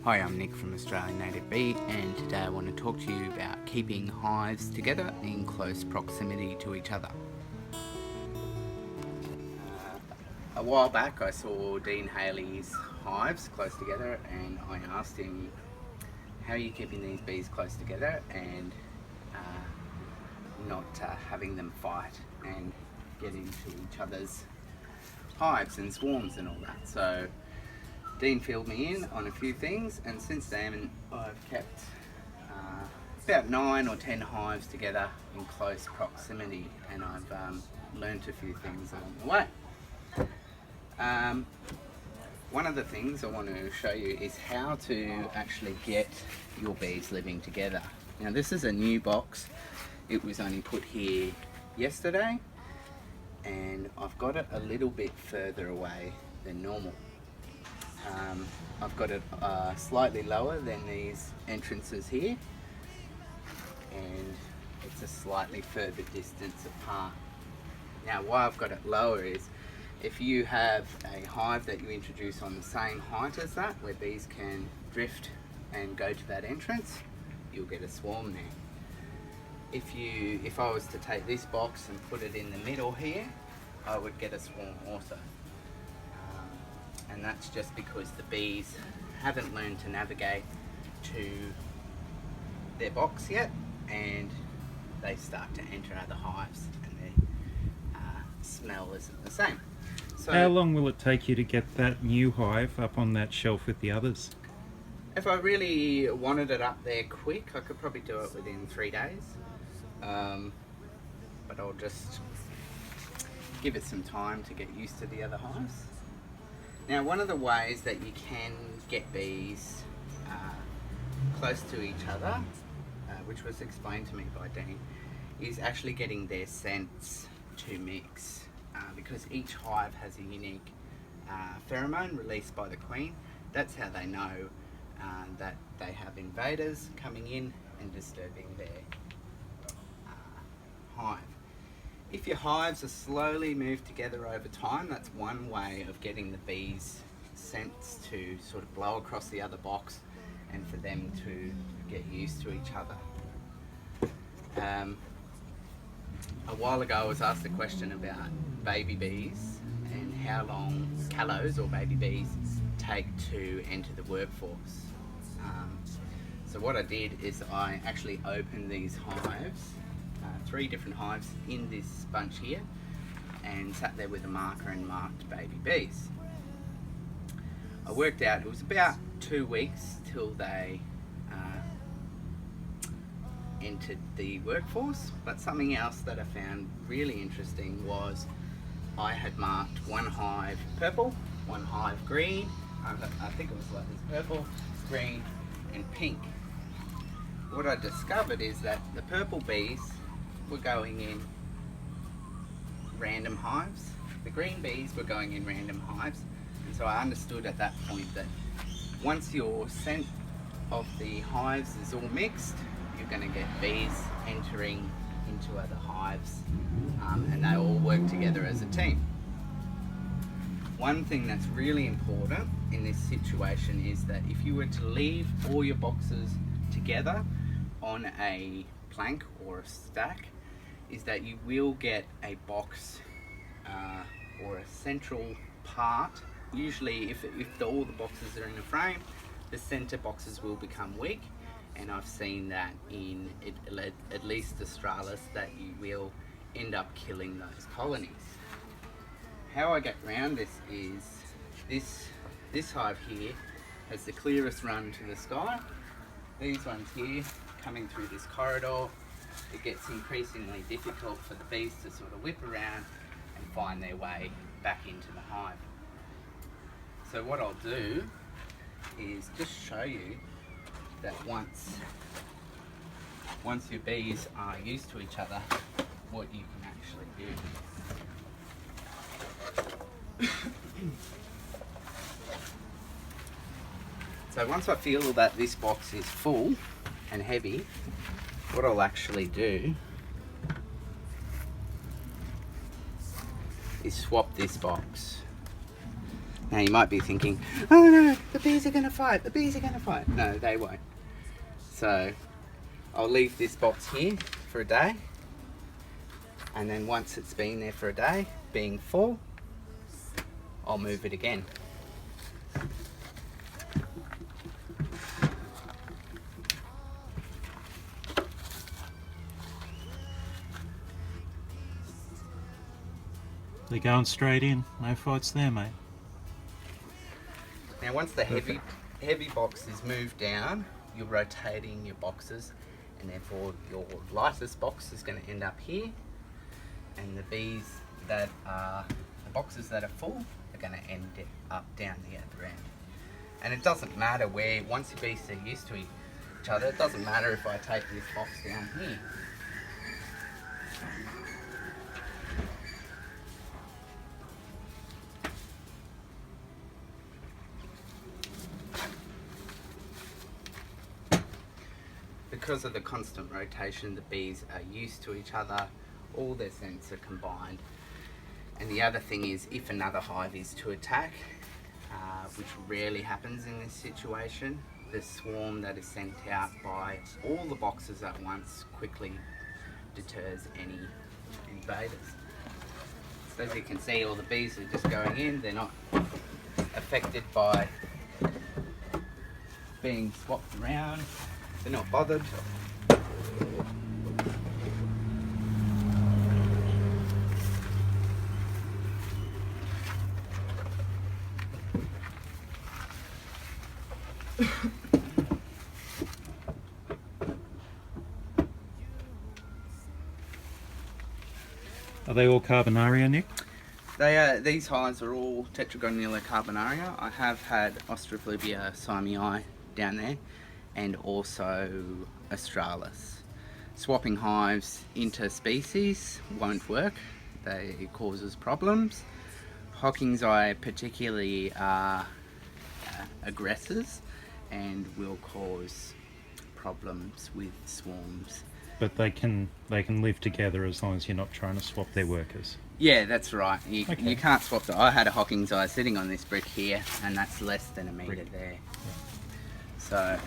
Hi, I'm Nick from Australian Native Bee, and today I want to talk to you about keeping hives together in close proximity to each other. A while back I saw Dean Haley's hives close together, and I asked him, how are you keeping these bees close together and not having them fight and get into each other's hives and swarms and all that. So Dean filled me in on a few things, and since then I've kept about 9 or 10 hives together in close proximity, and I've learnt a few things along the way. One of the things I want to show you is how to actually get your bees living together. Now this is a new box. It was only put here yesterday, and I've got it a little bit further away than normal. I've got it slightly lower than these entrances here, and it's a slightly further distance apart. Now why I've got it lower is if you have a hive that you introduce on the same height as that, where bees can drift and go to that entrance, you'll get a swarm there. If I was to take this box and put it in the middle here, I would get a swarm also. And that's just because the bees haven't learned to navigate to their box yet, and they start to enter other hives, and their smell isn't the same. So how long will it take you to get that new hive up on that shelf with the others? if I really wanted it up there quick, I could probably do it within 3 days. But I'll just give it some time to get used to the other hives. Now, one of the ways that you can get bees close to each other, which was explained to me by Dean, is actually getting their scents to mix, because each hive has a unique pheromone released by the queen. That's how they know that they have invaders coming in and disturbing their hive. If your hives are slowly moved together over time, that's one way of getting the bees' scents to sort of blow across the other box and for them to get used to each other. A while ago I was asked a question about baby bees and how long callows or baby bees take to enter the workforce. So what I did is I actually opened these hives, 3 different hives in this bunch here, and sat there with a marker and marked baby bees. I worked out it was about 2 weeks till they entered the workforce, but something else that I found really interesting was I had marked one hive purple, one hive green, I think it was like this: purple, green and pink. What I discovered is that the purple bees were going in random hives, the green bees were going in random hives, and so I understood at that point that once your scent of the hives is all mixed, you're going to get bees entering into other hives, and they all work together as a team. One thing that's really important in this situation is that if you were to leave all your boxes together on a plank or a stack, is that you will get a box or a central part. Usually if all the boxes are in a frame, the center boxes will become weak, and I've seen that in at least Australis, that you will end up killing those colonies. How I get around this is this hive here has the clearest run to the sky. These ones here coming through this corridor, it gets increasingly difficult for the bees to sort of whip around and find their way back into the hive. So what I'll do is just show you that once your bees are used to each other, what you can actually do. So once I feel that this box is full and heavy, what I'll actually do is swap this box. Now you might be thinking, oh no, the bees are going to fight, the bees are going to fight. No, they won't. So I'll leave this box here for a day, and then once it's been there for a day, being full, I'll move it again. They're going straight in. No fights there, mate. Now once the heavy box is moved down, you're rotating your boxes, and therefore your lightest box is going to end up here, and the boxes that are full are going to end up down the other end. And it doesn't matter where, once your bees are used to each other, it doesn't matter if I take this box down here. Because of the constant rotation, the bees are used to each other, all their scents are combined. And the other thing is, if another hive is to attack, which rarely happens in this situation, the swarm that is sent out by all the boxes at once quickly deters any invaders. So as you can see, all the bees are just going in, they're not affected by being swapped around. They're not bothered. Are they all Carbonaria, Nick? These hives are all Tetragonella carbonaria. I have had Australibia simei down there, and also Australis. Swapping hives interspecies won't work. It causes problems. Hocking's eye particularly are aggressors and will cause problems with swarms. But they can live together as long as you're not trying to swap their workers. Yeah, that's right. You Okay. can't swap them. I had a Hocking's eye sitting on this brick here, and that's less than a metre Brick. there. So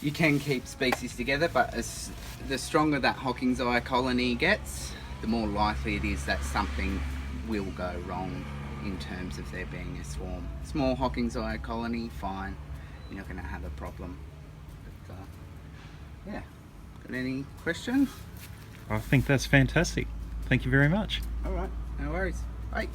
you can keep species together, but the stronger that Hocking's eye colony gets, the more likely it is that something will go wrong in terms of there being a swarm. Small Hocking's eye colony, fine. You're not going to have a problem. But, yeah. Got any questions? I think that's fantastic. Thank you very much. All right. No worries. Bye.